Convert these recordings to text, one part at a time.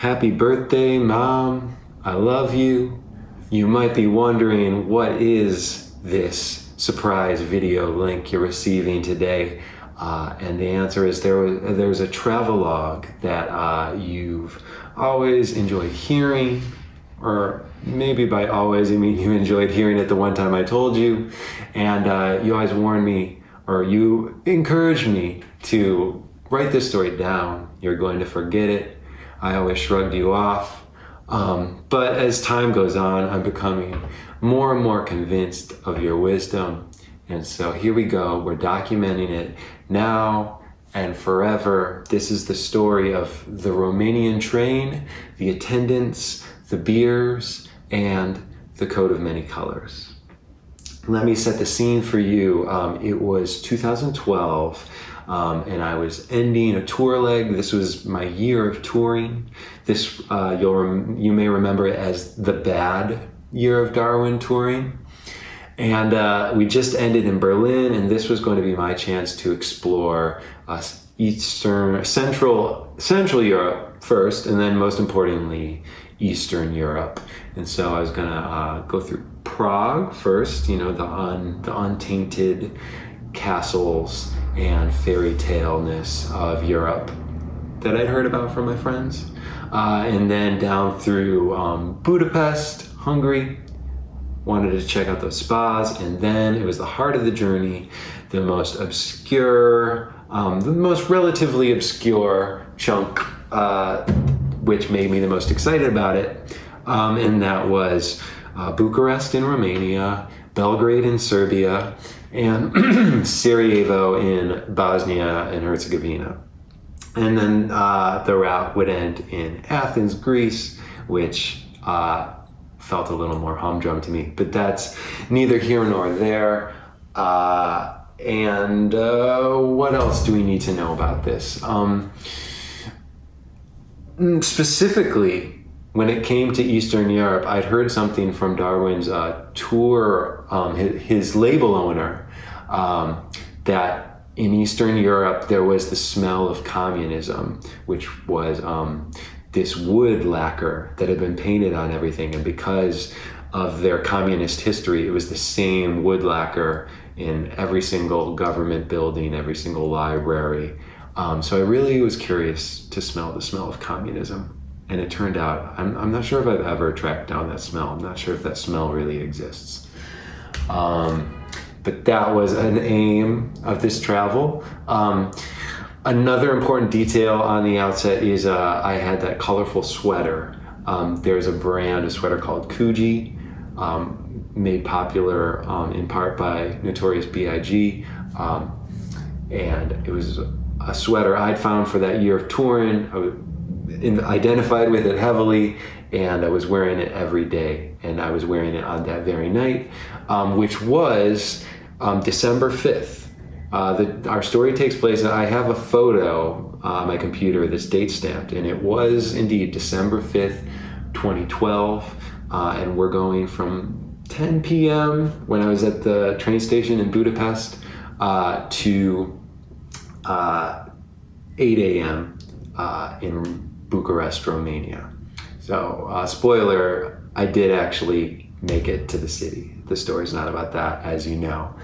Happy birthday, Mom. I love you. You might be wondering, what is this surprise video link you're receiving today? And the answer is there's a travelogue that you've always enjoyed hearing, or maybe by always I mean you enjoyed hearing it the one time I told you, and you always warned me, or you encouraged me to write this story down. You're going to forget it. I always shrugged you off. But as time goes on, I'm becoming more and more convinced of your wisdom. And so here we go. We're documenting it now and forever. This is the story of the Romanian train, the attendants, the beers, and the coat of many colors. Let me set the scene for you. It was 2012. And I was ending a tour leg. This was my year of touring. This you may remember it as the bad year of Darwin touring. And we just ended in Berlin, and this was going to be my chance to explore Central Europe first, and then most importantly, Eastern Europe. And so I was gonna go through Prague first, the untainted castles and fairy tale-ness of Europe that I'd heard about from my friends. And then down through Budapest, Hungary. Wanted to check out those spas. And then it was the heart of the journey, the most obscure, the most relatively obscure chunk, which made me the most excited about it. And that was Bucharest in Romania, Belgrade in Serbia, and Sarajevo in Bosnia and Herzegovina. And then the route would end in Athens, Greece, which felt a little more humdrum to me, but that's neither here nor there. And what else do we need to know about this? Specifically, when it came to Eastern Europe, I'd heard something from Darwin's tour, his label owner, that in Eastern Europe there was the smell of communism, which was this wood lacquer that had been painted on everything. And because of their communist history, it was the same wood lacquer in every single government building, every single library. So I really was curious to smell the smell of communism. And it turned out, I'm not sure if I've ever tracked down that smell. I'm not sure if that smell really exists. But that was an aim of this travel. Another important detail on the outset is I had that colorful sweater. There's a brand of sweater called Kuji, made popular in part by Notorious B.I.G. And it was a sweater I'd found for that year of touring. I identified with it heavily, and I was wearing it every day. And I was wearing it on that very night, which was December 5th. Our story takes place, and I have a photo on my computer that's date stamped, and it was indeed December 5th, 2012. And we're going from 10 p.m. when I was at the train station in Budapest to 8 a.m. In Bucharest, Romania. So, spoiler, I did actually make it to the city. The story's not about that, as you know.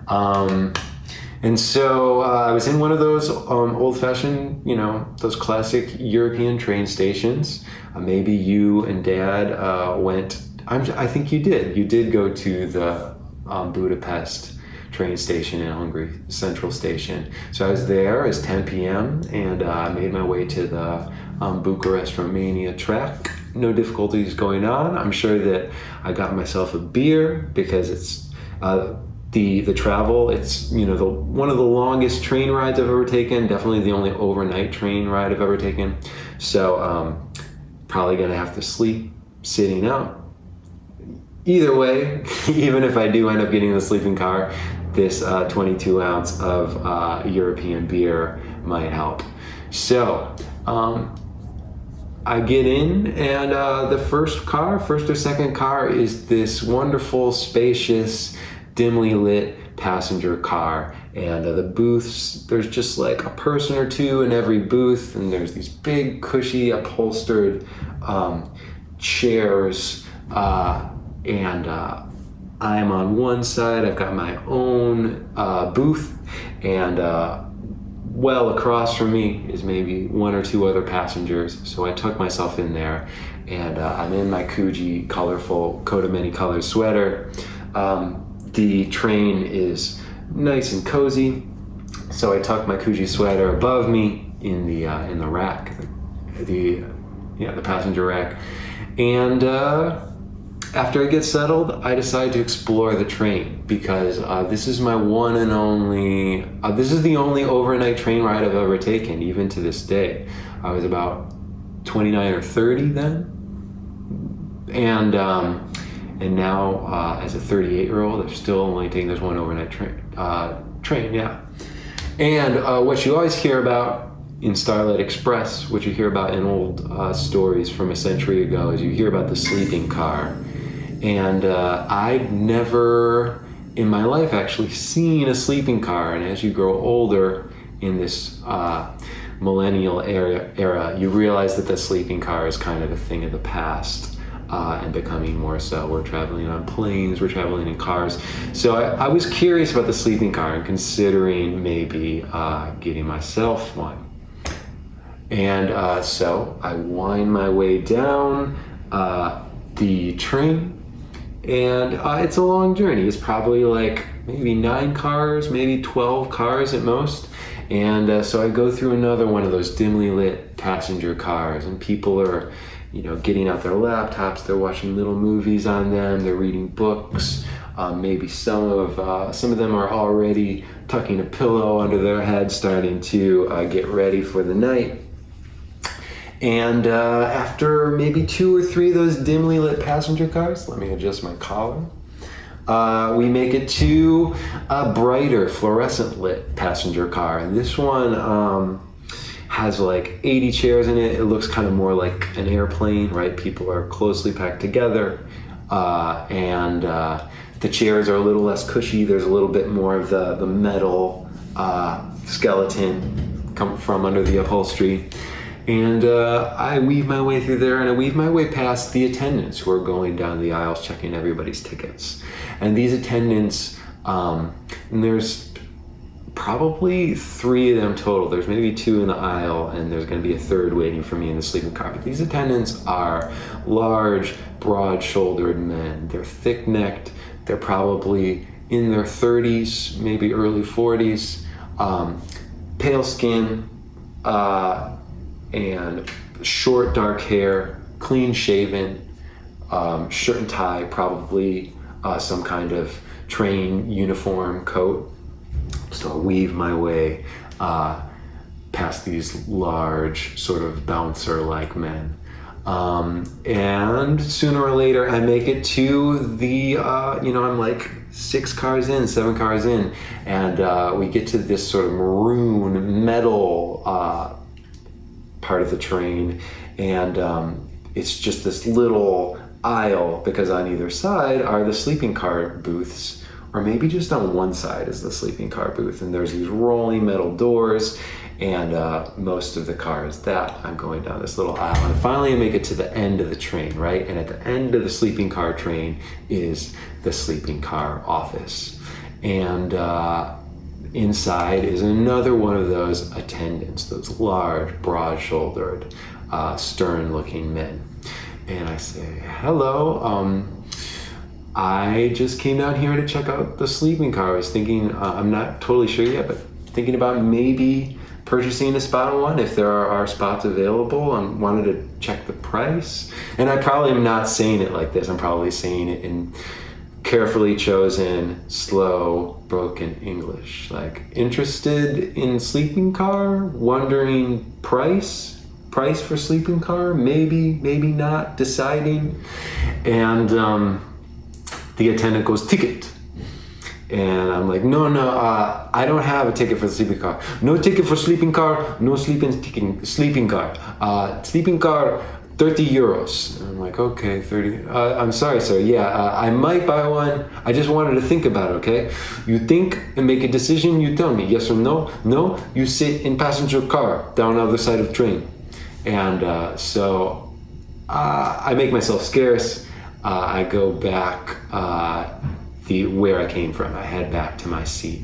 And so I was in one of those old-fashioned, those classic European train stations. Maybe you and Dad went. I think you did. You did go to the Budapest train station in Hungary, Central Station. So I was there. It was 10 p.m. and I made my way to the Bucharest, Romania track. No difficulties going on. I'm sure that I got myself a beer because it's the travel. It's one of the longest train rides I've ever taken. Definitely the only overnight train ride I've ever taken. So probably gonna have to sleep sitting out. Either way, even if I do end up getting the sleeping car, this 22 ounce of European beer might help. So I get in, and the first or second car is this wonderful, spacious, dimly lit passenger car. And the booths, there's just like a person or two in every booth, and there's these big, cushy, upholstered chairs. And I'm on one side, I've got my own booth, and well across from me is maybe one or two other passengers. So I tuck myself in there, and I'm in my Coogee colorful coat of many colors sweater. The train is nice and cozy, so I tuck my Coogee sweater above me in the rack, the passenger rack, and after I get settled, I decide to explore the train, because this is my one and only, this is the only overnight train ride I've ever taken, even to this day. I was about 29 or 30 then. And now, as a 38-year-old, I'm still only taking this one overnight train, yeah. And what you always hear about in Starlight Express, what you hear about in old stories from a century ago, is you hear about the sleeping car. And I'd never in my life actually seen a sleeping car. And as you grow older in this millennial era, you realize that the sleeping car is kind of a thing of the past, and becoming more so. We're traveling on planes, we're traveling in cars. So I was curious about the sleeping car and considering maybe getting myself one. And so I wind my way down the train. And it's a long journey. It's probably like maybe 9 cars, maybe 12 cars at most. And so I go through another one of those dimly lit passenger cars, and people are, getting out their laptops. They're watching little movies on them. They're reading books. Maybe some of them are already tucking a pillow under their head, starting to get ready for the night. And after maybe 2 or 3 of those dimly lit passenger cars, let me adjust my collar, we make it to a brighter fluorescent lit passenger car. And this one has like 80 chairs in it. It looks kind of more like an airplane, right? People are closely packed together. And the chairs are a little less cushy. There's a little bit more of the metal skeleton come from under the upholstery. And I weave my way through there, and I weave my way past the attendants who are going down the aisles checking everybody's tickets. And these attendants, and there's probably 3 of them total. There's maybe 2 in the aisle, and there's going to be a 3rd waiting for me in the sleeping car. But these attendants are large, broad-shouldered men. They're thick-necked. They're probably in their 30s, maybe early 40s, pale skin, and short dark hair, clean shaven, shirt and tie, probably some kind of train uniform coat. So I weave my way past these large sort of bouncer-like men. And sooner or later I make it to the, I'm like 6 cars in, 7 cars in, and we get to this sort of maroon metal part of the train, and it's just this little aisle, because on either side are the sleeping car booths, or maybe just on one side is the sleeping car booth, and there's these rolling metal doors, and most of the cars that I'm going down this little aisle, and finally I make it to the end of the train, right? And at the end of the sleeping car train is the sleeping car office, and inside is another one of those attendants, those large, broad-shouldered, stern-looking men. And I say, hello, I just came down here to check out the sleeping car. I was thinking, I'm not totally sure yet, but thinking about maybe purchasing a spot on one if there are spots available. I wanted to check the price. And I probably am not saying it like this. I'm probably saying it in carefully chosen, slow, broken English. Like, interested in sleeping car? Wondering price for sleeping car? Maybe not, deciding. And the attendant goes, ticket. And I'm like, no, I don't have a ticket for the sleeping car. No ticket for sleeping car, no sleeping car. Sleeping car, 30 euros. And I'm like, okay, 30. I'm sorry, sir. Yeah, I might buy one. I just wanted to think about it, okay? You think and make a decision, you tell me, yes or no. No, you sit in passenger car down the other side of train. And so I make myself scarce. I go back where I came from. I head back to my seat.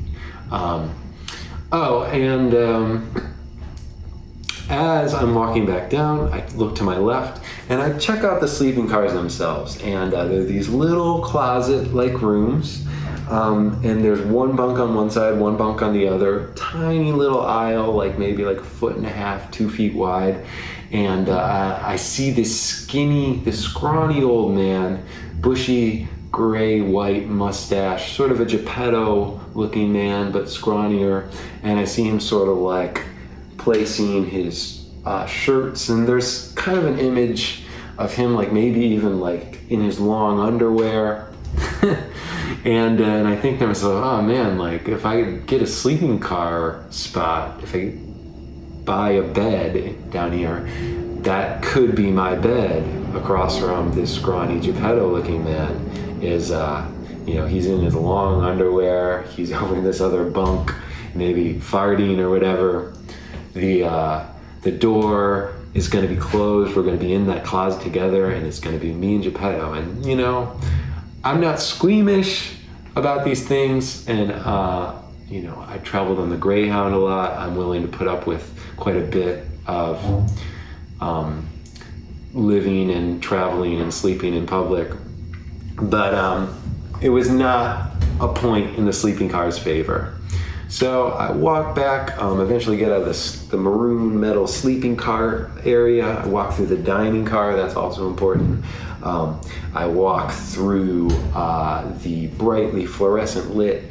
As I'm walking back down, I look to my left and I check out the sleeping cars themselves. And there are these little closet-like rooms. And there's one bunk on one side, one bunk on the other. Tiny little aisle, like maybe like 1.5 feet, 2 feet wide. And I see this scrawny old man, bushy, gray, white mustache, sort of a Geppetto-looking man, but scrawnier. And I see him sort of like placing his shirts, and there's kind of an image of him like maybe even like in his long underwear. and I think to myself, oh man, like if I get a sleeping car spot, if I buy a bed down here, that could be my bed across from this scrawny Geppetto looking man. Is he's in his long underwear, he's over in this other bunk, maybe farting or whatever. The door is going to be closed. We're going to be in that closet together, and it's going to be me and Geppetto. And I'm not squeamish about these things, and I traveled on the Greyhound a lot. I'm willing to put up with quite a bit of living and traveling and sleeping in public, but it was not a point in the sleeping car's favor. So I walk back, eventually get out of the maroon metal sleeping car area. I walk through the dining car, that's also important. I walk through the brightly fluorescent lit,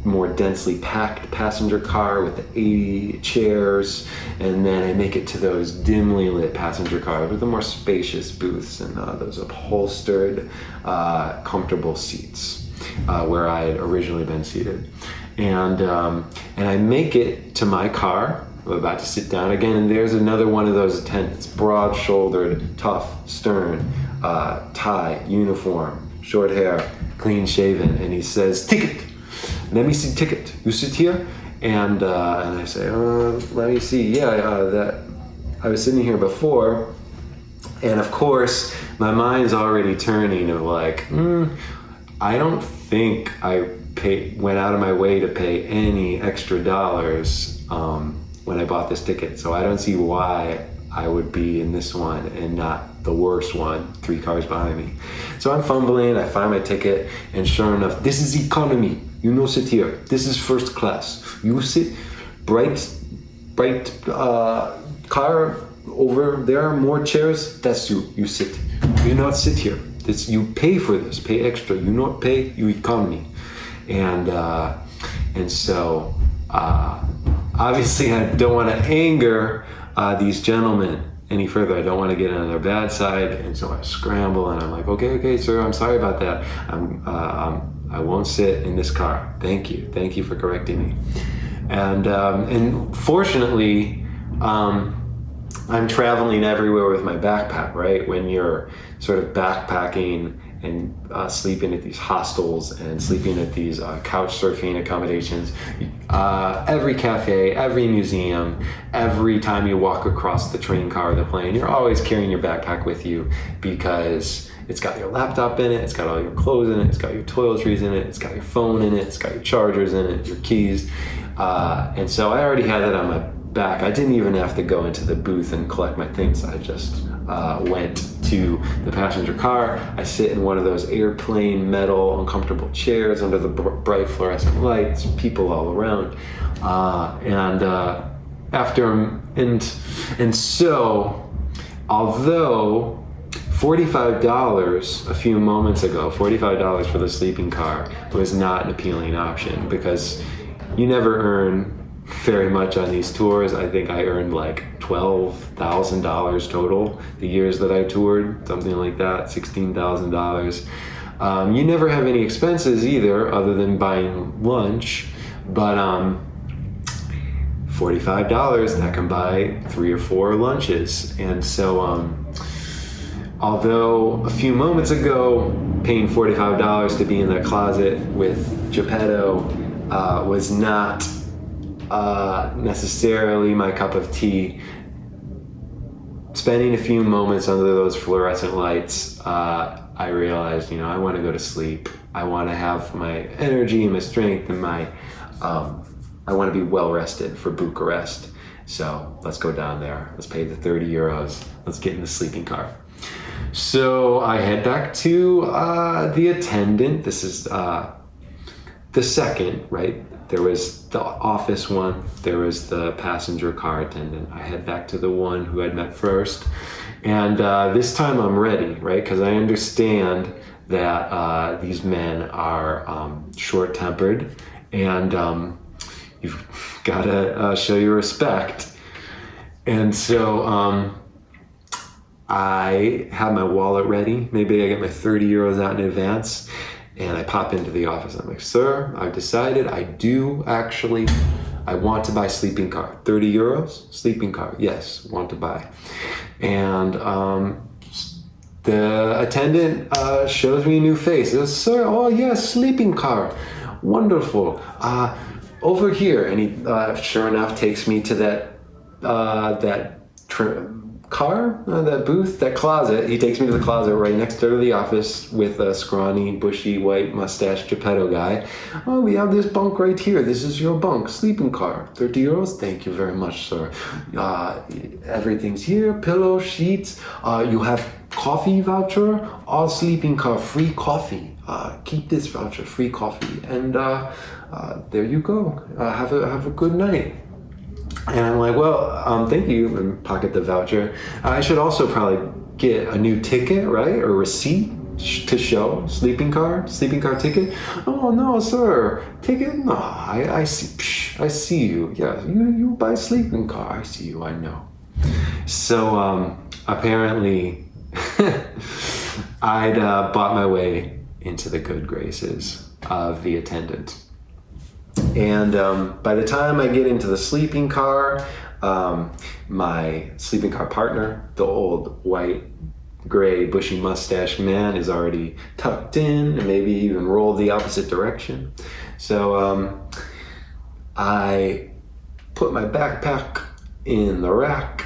more densely packed passenger car with the 80 chairs, and then I make it to those dimly lit passenger cars with the more spacious booths and those upholstered, comfortable seats. Where I had originally been seated, and I make it to my car. I'm about to sit down again, and there's another one of those attendants, broad-shouldered, tough, stern, tie, uniform, short hair, clean-shaven, and he says, "Ticket. Let me see ticket. You sit here." And I say, "Let me see. Yeah, that I was sitting here before," and of course my mind's already turning of like, I don't think I went out of my way to pay any extra dollars when I bought this ticket. So I don't see why I would be in this one and not the worst one, 3 cars behind me. So I'm fumbling, I find my ticket, and sure enough, this is economy. You no sit here. This is first class. You sit bright car over there, more chairs. That's you. You sit. You not sit here. You pay for this, pay extra. You not pay, you economy. And so obviously I don't want to anger these gentlemen any further. I don't want to get on their bad side, and so I scramble and I'm like, okay, sir, I'm sorry about that. I won't sit in this car. Thank you for correcting me. And fortunately, I'm traveling everywhere with my backpack, right? When you're sort of backpacking and sleeping at these hostels and sleeping at these couch surfing accommodations, every cafe, every museum, every time you walk across the train car or the plane, you're always carrying your backpack with you because it's got your laptop in it, it's got all your clothes in it, it's got your toiletries in it, it's got your phone in it, it's got your chargers in it, your keys. And so I already had that on my back. I didn't even have to go into the booth and collect my things. I just went to the passenger car. I sit in one of those airplane metal uncomfortable chairs under the bright fluorescent lights, people all around, and so although $45 a few moments ago, $45 for the sleeping car was not an appealing option because you never earn very much on these tours. I think I earned like $12,000 total the years that I toured, something like that, $16,000. You never have any $45, that can buy 3 or 4 lunches. And so, although a few moments ago, paying $45 to be in that closet with Geppetto was not necessarily my cup of tea, spending a few moments under those fluorescent lights, I realized, I want to go to sleep. I want to have my energy and my strength and I want to be well rested for Bucharest. So let's go down there. Let's pay the 30 euros. Let's get in the sleeping car. So I head back to the attendant. This is the second, right? There was the office one. There was the passenger car attendant. I head back to the one who I'd met first. And this time I'm ready, right? Because I understand that these men are short-tempered, and you've got to show your respect. And so I have my wallet ready. Maybe I get my 30 euros out in advance, and I pop into the office. I'm like, sir, I've decided I want to buy sleeping car. 30 euros, sleeping car. Yes, want to buy. And the attendant shows me a new face. He goes, sir, oh yes, sleeping car. Wonderful. Over here. And he, sure enough, takes me to that car, that booth, that closet. He takes me to the closet right next door to the office with a scrawny, bushy, white mustache Geppetto guy. Oh, we have this bunk right here. This is your bunk, sleeping car. 30 euros? Thank you very much, sir. Everything's here, pillow, sheets. You have coffee voucher, all sleeping car, free coffee. Keep this voucher, free coffee. And there you go. Have a good night. And I'm like, well, thank you, and pocket the voucher. I should also probably get a new ticket, right? Or receipt to show sleeping car ticket. Oh, no, sir. Ticket? No, I see you. Yeah, you buy sleeping car. I see you, I know. So, apparently, I'd bought my way into the good graces of the attendant. And by the time I get into the sleeping car, my sleeping car partner, the old white, gray, bushy mustache man, is already tucked in and maybe even rolled the opposite direction. So I put my backpack in the rack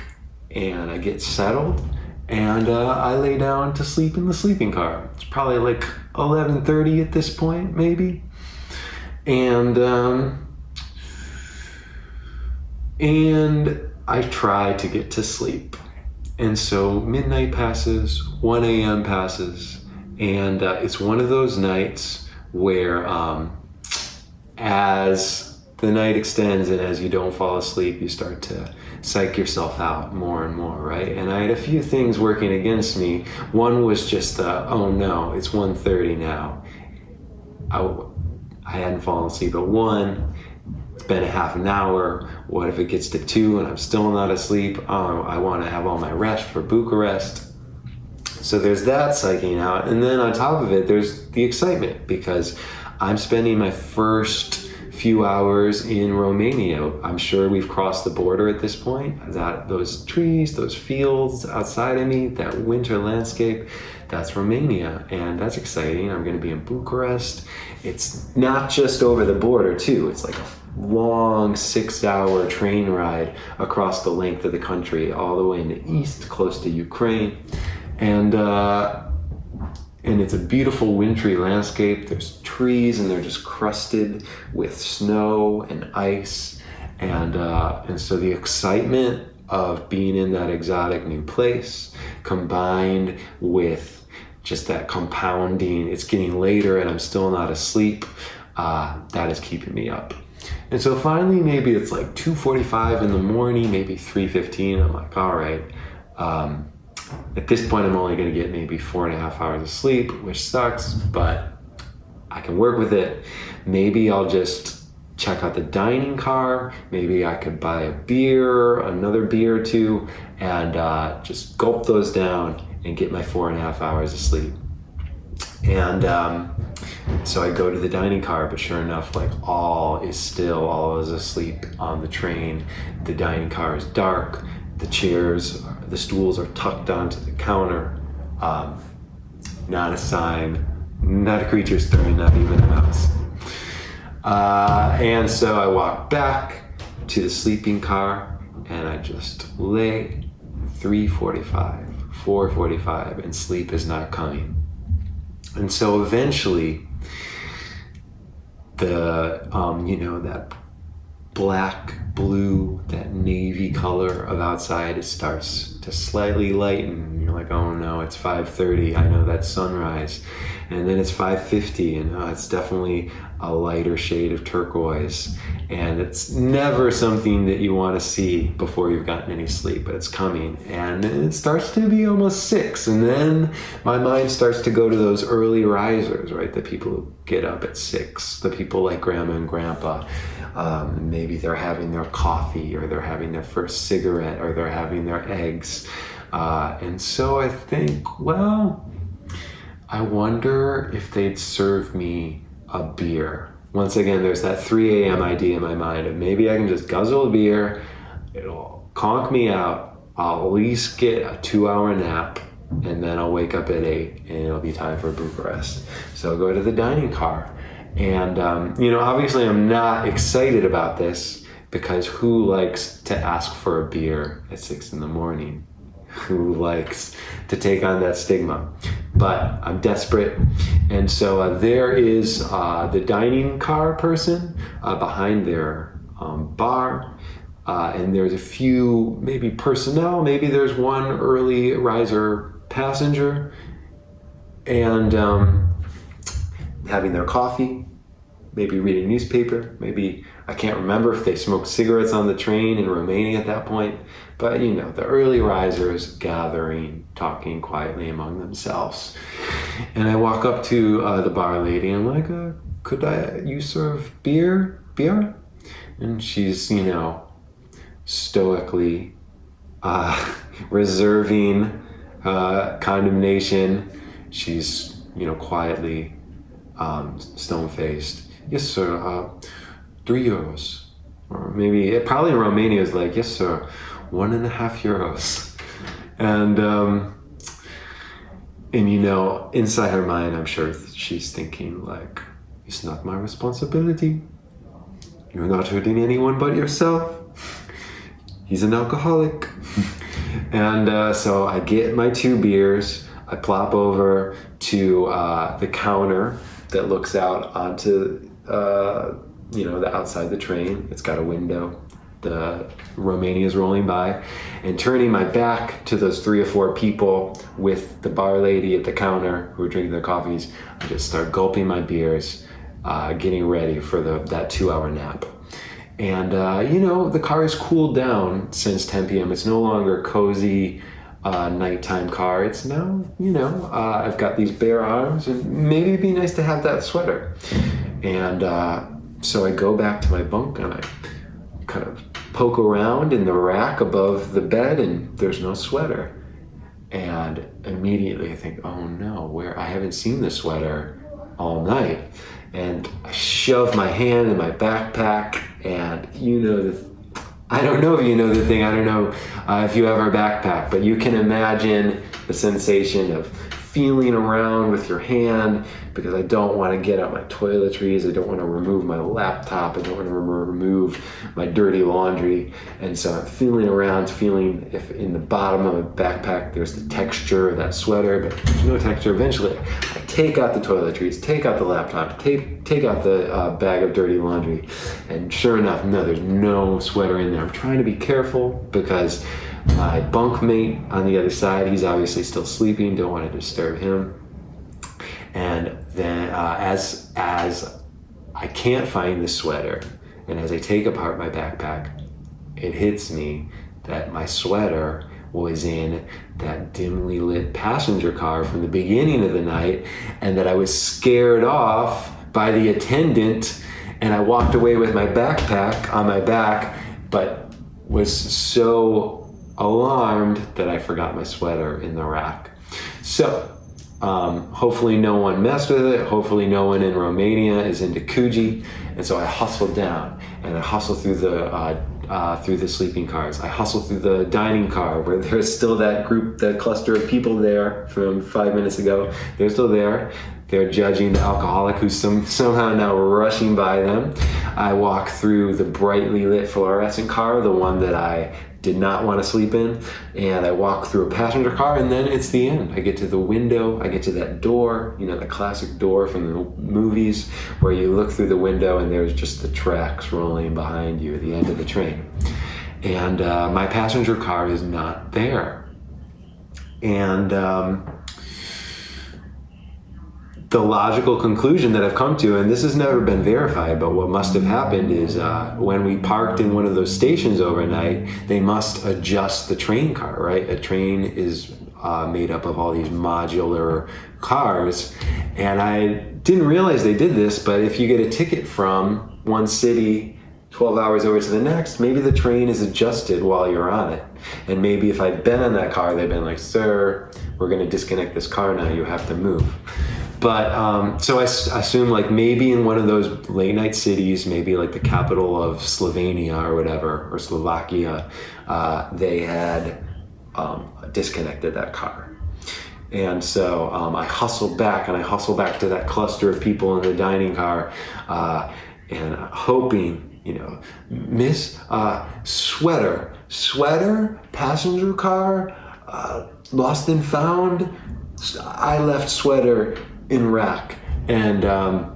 and I get settled and I lay down to sleep in the sleeping car. It's probably like 11:30 at this point, maybe. And I try to get to sleep. And so midnight passes, 1 a.m. passes, and it's one of those nights where as the night extends and as you don't fall asleep, you start to psych yourself out more and more, right? And I had a few things working against me. One was just, oh no, it's 1:30 now. I hadn't fallen asleep at 1. It's been a half an hour. What if it gets to 2 and I'm still not asleep? I want to have all my rest for Bucharest. So there's that psyching out. And then on top of it, there's the excitement because I'm spending my first few hours in Romania. I'm sure we've crossed the border at this point. Those trees, those fields outside of me, that winter landscape, that's Romania, and that's exciting. I'm going to be in Bucharest. It's not just over the border, too. It's like a long 6-hour train ride across the length of the country, all the way in the east, close to Ukraine. And it's a beautiful wintry landscape. There's trees, and they're just crusted with snow and ice. And so the excitement of being in that exotic new place, combined with just that compounding, it's getting later and I'm still not asleep, that is keeping me up. And so finally, maybe it's like 2:45 in the morning, maybe 3:15. I'm like, all right. At this point, I'm only going to get maybe 4.5 hours of sleep, which sucks, but I can work with it. Maybe I'll just check out the dining car. Maybe I could buy a beer, another beer or two, and just gulp those down and get my 4.5 hours of sleep. And so I go to the dining car, but sure enough, like all is still, all is asleep on the train. The dining car is dark. The chairs, the stools are tucked onto the counter. Not a sign, not a creature stirring, not even a mouse. And so I walk back to the sleeping car, and I just lay 3:45, 4:45, and sleep is not coming. And so eventually, that black, blue, that navy color of outside, it starts to slightly lighten. You're like, oh no, it's 5:30. I know that's sunrise. And then it's 5:50, and it's definitely a lighter shade of turquoise. And it's never something that you want to see before you've gotten any sleep, but it's coming. And it starts to be almost 6. And then my mind starts to go to those early risers, right? The people who get up at 6, the people like grandma and grandpa. Maybe they're having their coffee, or they're having their first cigarette, or they're having their eggs. And so I think, well, I wonder if they'd serve me a beer. Once again, there's that 3 a.m. idea in my mind of maybe I can just guzzle a beer, it'll conk me out, I'll at least get a 2-hour nap, and then I'll wake up at 8 and it'll be time for Bucharest. So I'll go to the dining car. And, obviously I'm not excited about this, because who likes to ask for a beer at 6 in the morning? Who likes to take on that stigma? But I'm desperate. And so there is the dining car person behind their bar. And there's a few, maybe personnel, maybe there's one early riser passenger. And having their coffee, maybe reading a newspaper, maybe, I can't remember if they smoked cigarettes on the train in Romania at that point, but the early risers gathering, talking quietly among themselves. And I walk up to the bar lady, and I'm like, you serve beer? And she's, stoically reserving condemnation. She's, quietly stone-faced. Yes, sir, 3 euros. Or maybe, probably in Romania is like, yes, sir, 1.5 euros. And inside her mind, I'm sure she's thinking like, it's not my responsibility. You're not hurting anyone but yourself. He's an alcoholic. And so I get my 2 beers, I plop over to the counter that looks out onto the outside the train. It's got a window. The Romania's rolling by, and turning my back to those 3 or 4 people with the bar lady at the counter who are drinking their coffees. I just start gulping my beers, getting ready for that 2-hour nap. And the car has cooled down since 10 p.m. It's no longer a cozy nighttime car. It's now, I've got these bare arms, and maybe it'd be nice to have that sweater. And so I go back to my bunk, and I kind of poke around in the rack above the bed, and there's no sweater. And immediately I think, oh no, I haven't seen the sweater all night. And I shove my hand in my backpack, and I don't know if you know the thing, I don't know if you have a backpack, but you can imagine the sensation of feeling around with your hand, because I don't want to get out my toiletries, I don't want to remove my laptop, I don't want to remove my dirty laundry. And so I'm feeling around, feeling if in the bottom of my backpack there's the texture of that sweater, but there's no texture. Eventually I take out the toiletries, take out the laptop, take out the bag of dirty laundry, and sure enough, no, there's no sweater in there. I'm trying to be careful because my bunkmate on the other side, he's obviously still sleeping, don't want to disturb him. And then as I can't find the sweater, and as I take apart my backpack, it hits me that my sweater was in that dimly lit passenger car from the beginning of the night, and that I was scared off by the attendant, and I walked away with my backpack on my back, but was so alarmed that I forgot my sweater in the rack. So Hopefully no one messed with it. Hopefully no one in Romania is into Coogee. And so I hustled down and I hustled through the sleeping cars. I hustled through the dining car where there's still that cluster of people there from 5 minutes ago. They're still there. They're judging the alcoholic who's somehow now rushing by them. I walk through the brightly lit fluorescent car, the one that I did not want to sleep in, and I walk through a passenger car, and then it's the end. I get to the window, I get to that door, the classic door from the movies where you look through the window and there's just the tracks rolling behind you at the end of the train. And my passenger car is not there. And the logical conclusion that I've come to, and this has never been verified, but what must have happened is when we parked in one of those stations overnight, they must adjust the train car, right? A train is made up of all these modular cars, and I didn't realize they did this, but if you get a ticket from one city 12 hours over to the next, maybe the train is adjusted while you're on it. And maybe if I'd been on that car, they'd been like, sir, we're going to disconnect this car now, you have to move. But so I assume like maybe in one of those late night cities, maybe like the capital of Slovenia or whatever, or Slovakia, they had disconnected that car. And so I hustled back to that cluster of people in the dining car and hoping, Miss Sweater, passenger car, lost and found. I left Sweater in rack, and I'm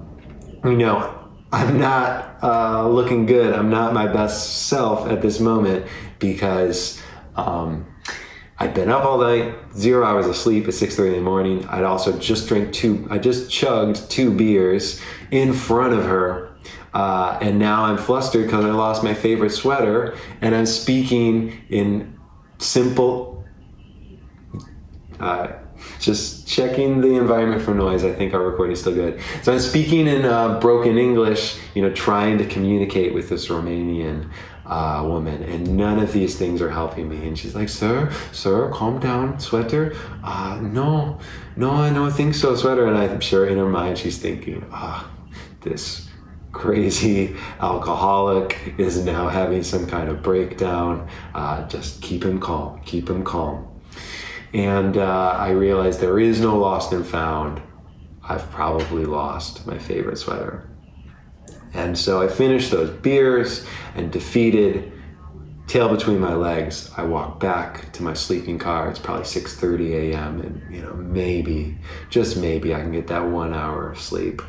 not looking good. I'm not my best self at this moment because I'd been up all night, 0 hours of sleep at 6:30 in the morning. I'd also just chugged 2 beers in front of her, and now I'm flustered because I lost my favorite sweater, and I'm speaking in simple. Just checking the environment for noise. I think our recording is still good. So I'm speaking in broken English, trying to communicate with this Romanian woman, and none of these things are helping me. And she's like, sir, calm down, Sweater. No, I don't think so, Sweater. And I'm sure in her mind she's thinking, this crazy alcoholic is now having some kind of breakdown. Just keep him calm. And I realized there is no lost and found. I've probably lost my favorite sweater. And so I finished those beers, and defeated, tail between my legs, I walk back to my sleeping car. It's probably 6:30 a.m. and maybe, just maybe, I can get that 1 hour of sleep.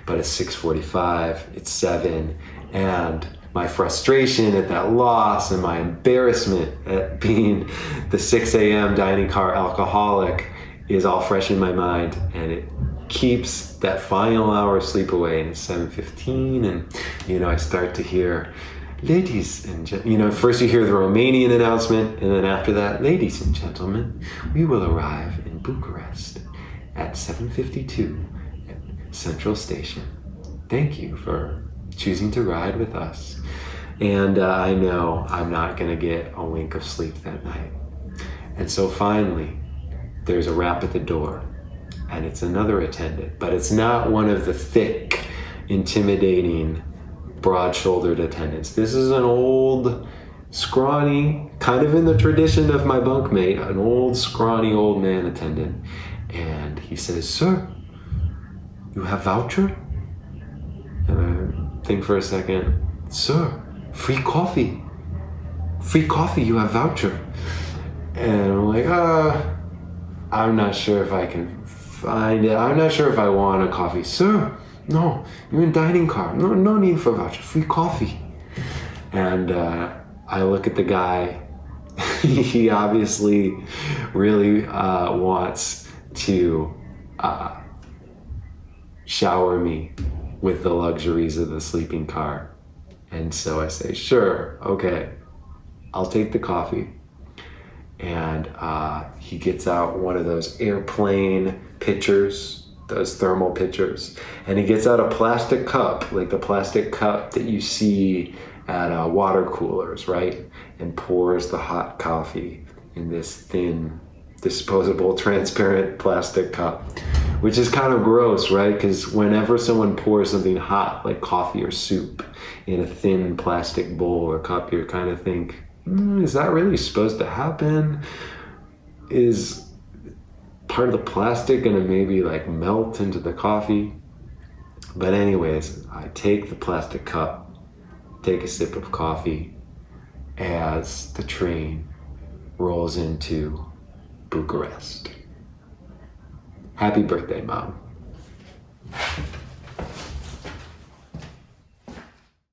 But it's 6:45, it's 7, and my frustration at that loss and my embarrassment at being the 6 a.m. dining car alcoholic is all fresh in my mind, and it keeps that final hour of sleep away. And it's 7:15, and I start to hear, ladies and gentlemen, first you hear the Romanian announcement, and then after that, ladies and gentlemen, we will arrive in Bucharest at 7:52 at Central Station. Thank you for choosing to ride with us. And I know I'm not going to get a wink of sleep that night. And so finally, there's a rap at the door, and it's another attendant, but it's not one of the thick, intimidating, broad-shouldered attendants. This is an old, scrawny, kind of in the tradition of my bunkmate, an old, scrawny old man attendant. And he says, sir, you have voucher? And I think for a second, sir, free coffee, you have voucher. And I'm like, I'm not sure if I can find it. I'm not sure if I want a coffee. Sir, no, you're in dining car. No need for voucher, free coffee. And I look at the guy. He obviously really wants to shower me with the luxuries of the sleeping car. And so I say, sure, okay, I'll take the coffee. And he gets out one of those airplane pitchers, those thermal pitchers, and he gets out a plastic cup, like the plastic cup that you see at water coolers, right? And pours the hot coffee in this thin disposable transparent plastic cup, which is kind of gross, right? Because whenever someone pours something hot like coffee or soup in a thin plastic bowl or cup, you kind of think, is that really supposed to happen? Is part of the plastic gonna maybe like melt into the coffee? But anyways, I take the plastic cup, take a sip of coffee as the train rolls into Bucharest. Happy birthday, Mom.